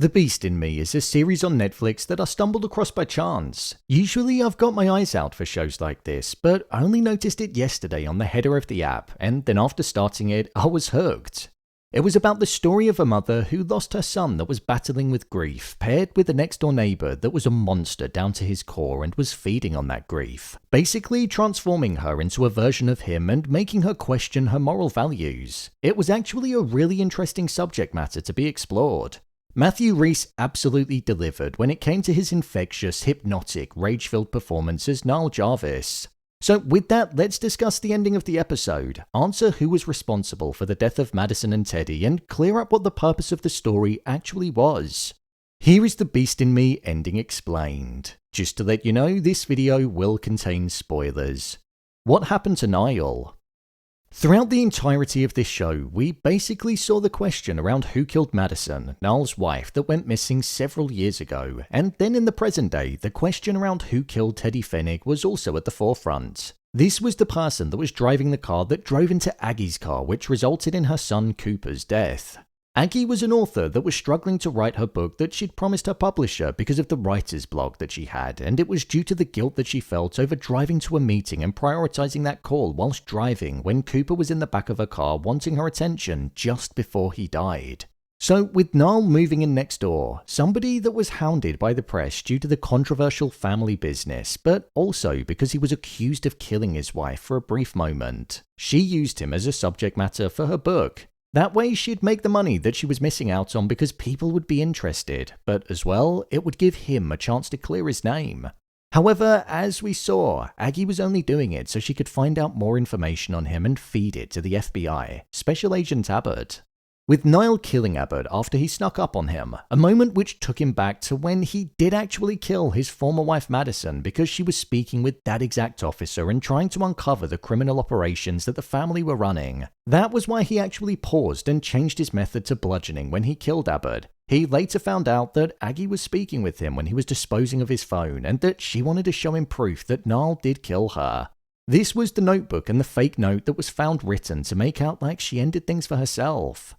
The Beast in Me is a series on Netflix that I stumbled across by chance. Usually I've got my eyes out for shows like this, but I only noticed it yesterday on the header of the app, and then after starting it, I was hooked. It was about the story of a mother who lost her son that was battling with grief, paired with a next-door neighbor that was a monster down to his core and was feeding on that grief, basically transforming her into a version of him and making her question her moral values. It was actually a really interesting subject matter to be explored. Matthew Rhys absolutely delivered when it came to his infectious, hypnotic, rage-filled performance as Nile Jarvis. So with that, let's discuss the ending of the episode, answer who was responsible for the death of Maddy and Teddy, and clear up what the purpose of the story actually was. Here is The Beast in Me ending explained. Just to let you know, this video will contain spoilers. What happened to Nile? Throughout the entirety of this show, we basically saw the question around who killed Maddy, Nile's wife that went missing several years ago, and then in the present day, the question around who killed Teddy Fennig was also at the forefront. This was the person that was driving the car that drove into Aggie's car, which resulted in her son Cooper's death. Aggie was an author that was struggling to write her book that she'd promised her publisher because of the writer's block that she had, and it was due to the guilt that she felt over driving to a meeting and prioritizing that call whilst driving when Cooper was in the back of her car wanting her attention just before he died. So with Nile moving in next door, somebody that was hounded by the press due to the controversial family business, but also because he was accused of killing his wife for a brief moment, she used him as a subject matter for her book. That way she'd make the money that she was missing out on because people would be interested, but as well, it would give him a chance to clear his name. However, as we saw, Aggie was only doing it so she could find out more information on him and feed it to the FBI, Special Agent Abbott. With Nile killing Abbott after he snuck up on him, a moment which took him back to when he did actually kill his former wife Maddy because she was speaking with that exact officer and trying to uncover the criminal operations that the family were running. That was why he actually paused and changed his method to bludgeoning when he killed Abbott. He later found out that Aggie was speaking with him when he was disposing of his phone and that she wanted to show him proof that Nile did kill her. This was the notebook and the fake note that was found written to make out like she ended things for herself.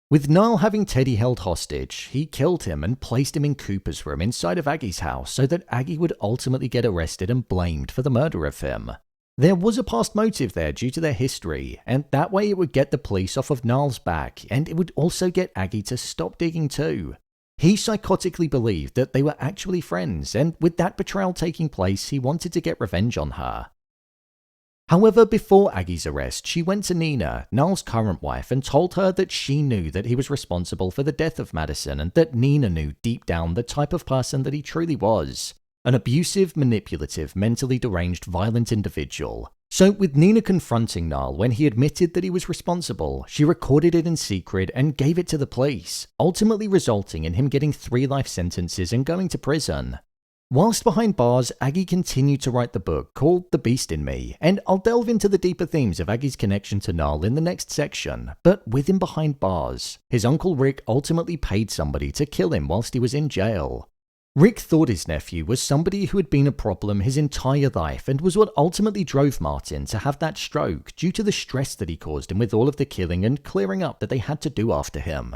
With Nile having Teddy held hostage, he killed him and placed him in Cooper's room inside of Aggie's house so that Aggie would ultimately get arrested and blamed for the murder of him. There was a past motive there due to their history, and that way it would get the police off of Nile's back, and it would also get Aggie to stop digging too. He psychotically believed that they were actually friends, and with that betrayal taking place, he wanted to get revenge on her. However, before Aggie's arrest, she went to Nina, Nile's current wife, and told her that she knew that he was responsible for the death of Maddy and that Nina knew deep down the type of person that he truly was. An abusive, manipulative, mentally deranged, violent individual. So with Nina confronting Nile when he admitted that he was responsible, she recorded it in secret and gave it to the police, ultimately resulting in him getting 3 life sentences and going to prison. Whilst behind bars, Aggie continued to write the book called The Beast in Me, and I'll delve into the deeper themes of Aggie's connection to Nile in the next section, but with him behind bars, his uncle Rick ultimately paid somebody to kill him whilst he was in jail. Rick thought his nephew was somebody who had been a problem his entire life and was what ultimately drove Martin to have that stroke due to the stress that he caused him with all of the killing and clearing up that they had to do after him.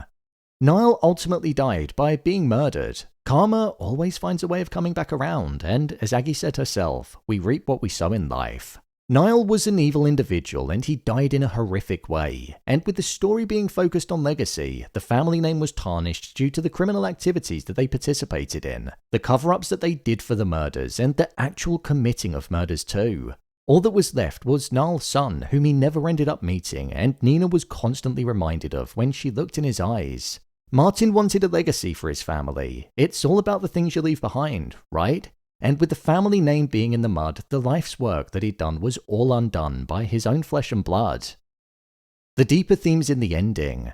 Nile ultimately died by being murdered. Karma always finds a way of coming back around, and as Aggie said herself, we reap what we sow in life. Nile was an evil individual and he died in a horrific way, and with the story being focused on legacy, the family name was tarnished due to the criminal activities that they participated in, the cover-ups that they did for the murders, and the actual committing of murders too. All that was left was Nile's son, whom he never ended up meeting, and Nina was constantly reminded of when she looked in his eyes. Martin wanted a legacy for his family. It's all about the things you leave behind, right? And with the family name being in the mud, the life's work that he'd done was all undone by his own flesh and blood. The deeper themes in the ending.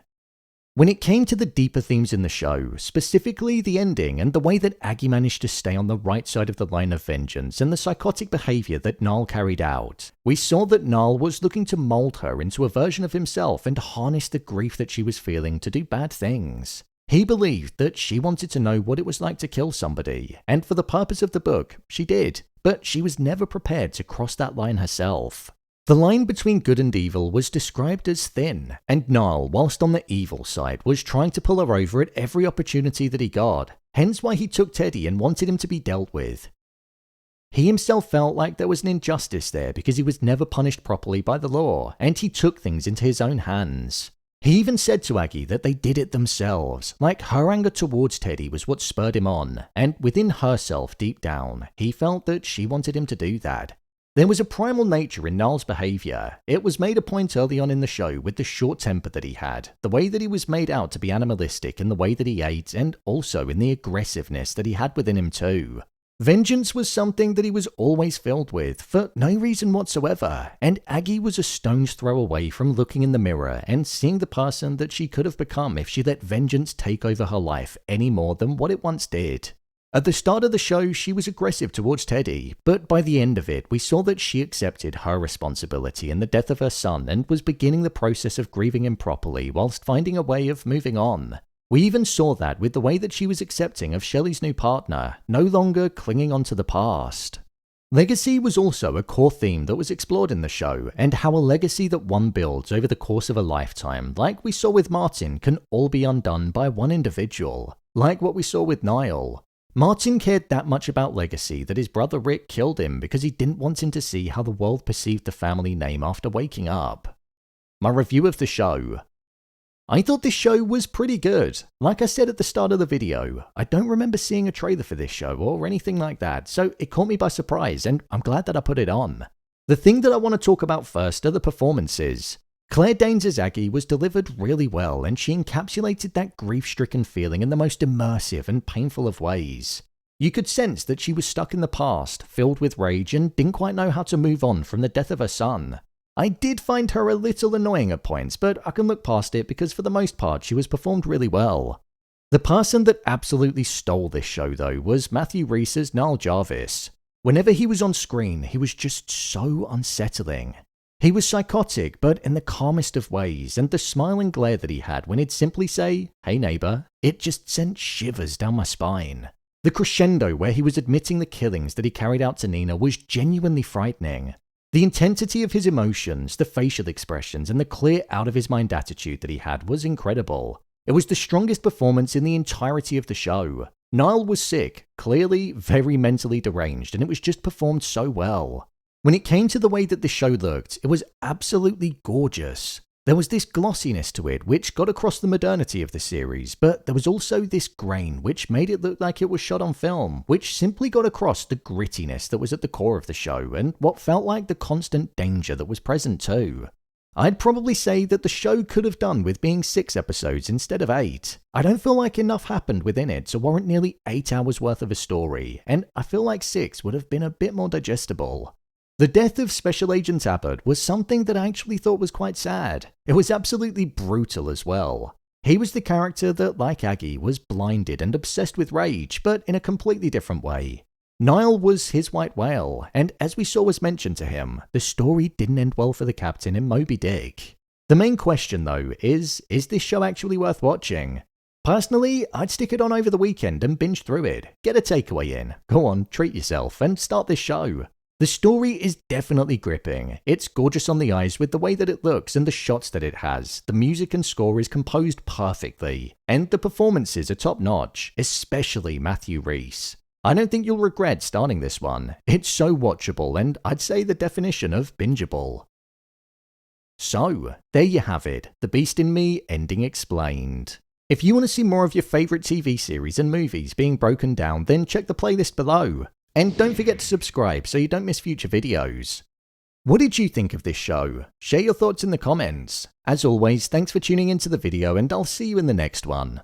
When it came to the deeper themes in the show, specifically the ending and the way that Aggie managed to stay on the right side of the line of vengeance and the psychotic behavior that Nile carried out, we saw that Nile was looking to mold her into a version of himself and harness the grief that she was feeling to do bad things. He believed that she wanted to know what it was like to kill somebody, and for the purpose of the book, she did, but she was never prepared to cross that line herself. The line between good and evil was described as thin, and Nile, whilst on the evil side, was trying to pull her over at every opportunity that he got, hence why he took Teddy and wanted him to be dealt with. He himself felt like there was an injustice there because he was never punished properly by the law, and he took things into his own hands. He even said to Aggie that they did it themselves, like her anger towards Teddy was what spurred him on, and within herself deep down, he felt that she wanted him to do that. There was a primal nature in Nile's behaviour. It was made a point early on in the show with the short temper that he had, the way that he was made out to be animalistic in the way that he ate, and also in the aggressiveness that he had within him too. Vengeance was something that he was always filled with, for no reason whatsoever, and Aggie was a stone's throw away from looking in the mirror and seeing the person that she could have become if she let vengeance take over her life any more than what it once did. At the start of the show, she was aggressive towards Teddy, but by the end of it, we saw that she accepted her responsibility in the death of her son and was beginning the process of grieving him properly whilst finding a way of moving on. We even saw that with the way that she was accepting of Shelley's new partner, no longer clinging on to the past. Legacy was also a core theme that was explored in the show, and how a legacy that one builds over the course of a lifetime, like we saw with Martin, can all be undone by one individual, like what we saw with Nile. Martin cared that much about legacy that his brother Rick killed him because he didn't want him to see how the world perceived the family name after waking up. My review of the show. I thought this show was pretty good. Like I said at the start of the video, I don't remember seeing a trailer for this show or anything like that, so it caught me by surprise and I'm glad that I put it on. The thing that I want to talk about first are the performances. Claire Danes as Aggie was delivered really well, and she encapsulated that grief-stricken feeling in the most immersive and painful of ways. You could sense that she was stuck in the past, filled with rage, and didn't quite know how to move on from the death of her son. I did find her a little annoying at points, but I can look past it because for the most part she was performed really well. The person that absolutely stole this show though was Matthew Rhys as Nile Jarvis. Whenever he was on screen, he was just so unsettling. He was psychotic, but in the calmest of ways, and the smile and glare that he had when he'd simply say, "Hey neighbour," it just sent shivers down my spine. The crescendo where he was admitting the killings that he carried out to Nina was genuinely frightening. The intensity of his emotions, the facial expressions, and the clear out-of-his-mind attitude that he had was incredible. It was the strongest performance in the entirety of the show. Nile was sick, clearly very mentally deranged, and it was just performed so well. When it came to the way that the show looked, it was absolutely gorgeous. There was this glossiness to it which got across the modernity of the series, but there was also this grain which made it look like it was shot on film, which simply got across the grittiness that was at the core of the show and what felt like the constant danger that was present too. I'd probably say that the show could have done with being 6 episodes instead of 8. I don't feel like enough happened within it to warrant nearly 8 hours worth of a story, and I feel like 6 would have been a bit more digestible. The death of Special Agent Abbott was something that I actually thought was quite sad. It was absolutely brutal as well. He was the character that, like Aggie, was blinded and obsessed with rage, but in a completely different way. Nile was his white whale, and as we saw was mentioned to him, the story didn't end well for the captain in Moby Dick. The main question though is this show actually worth watching? Personally, I'd stick it on over the weekend and binge through it, get a takeaway in, go on, treat yourself, and start this show. The story is definitely gripping. It's gorgeous on the eyes with the way that it looks and the shots that it has. The music and score is composed perfectly, and the performances are top notch, especially Matthew Rhys. I don't think you'll regret starting this one. It's so watchable and I'd say the definition of bingeable. So, there you have it, The Beast in Me ending explained. If you want to see more of your favourite TV series and movies being broken down, then check the playlist below. And don't forget to subscribe so you don't miss future videos. What did you think of this show? Share your thoughts in the comments. As always, thanks for tuning into the video and I'll see you in the next one.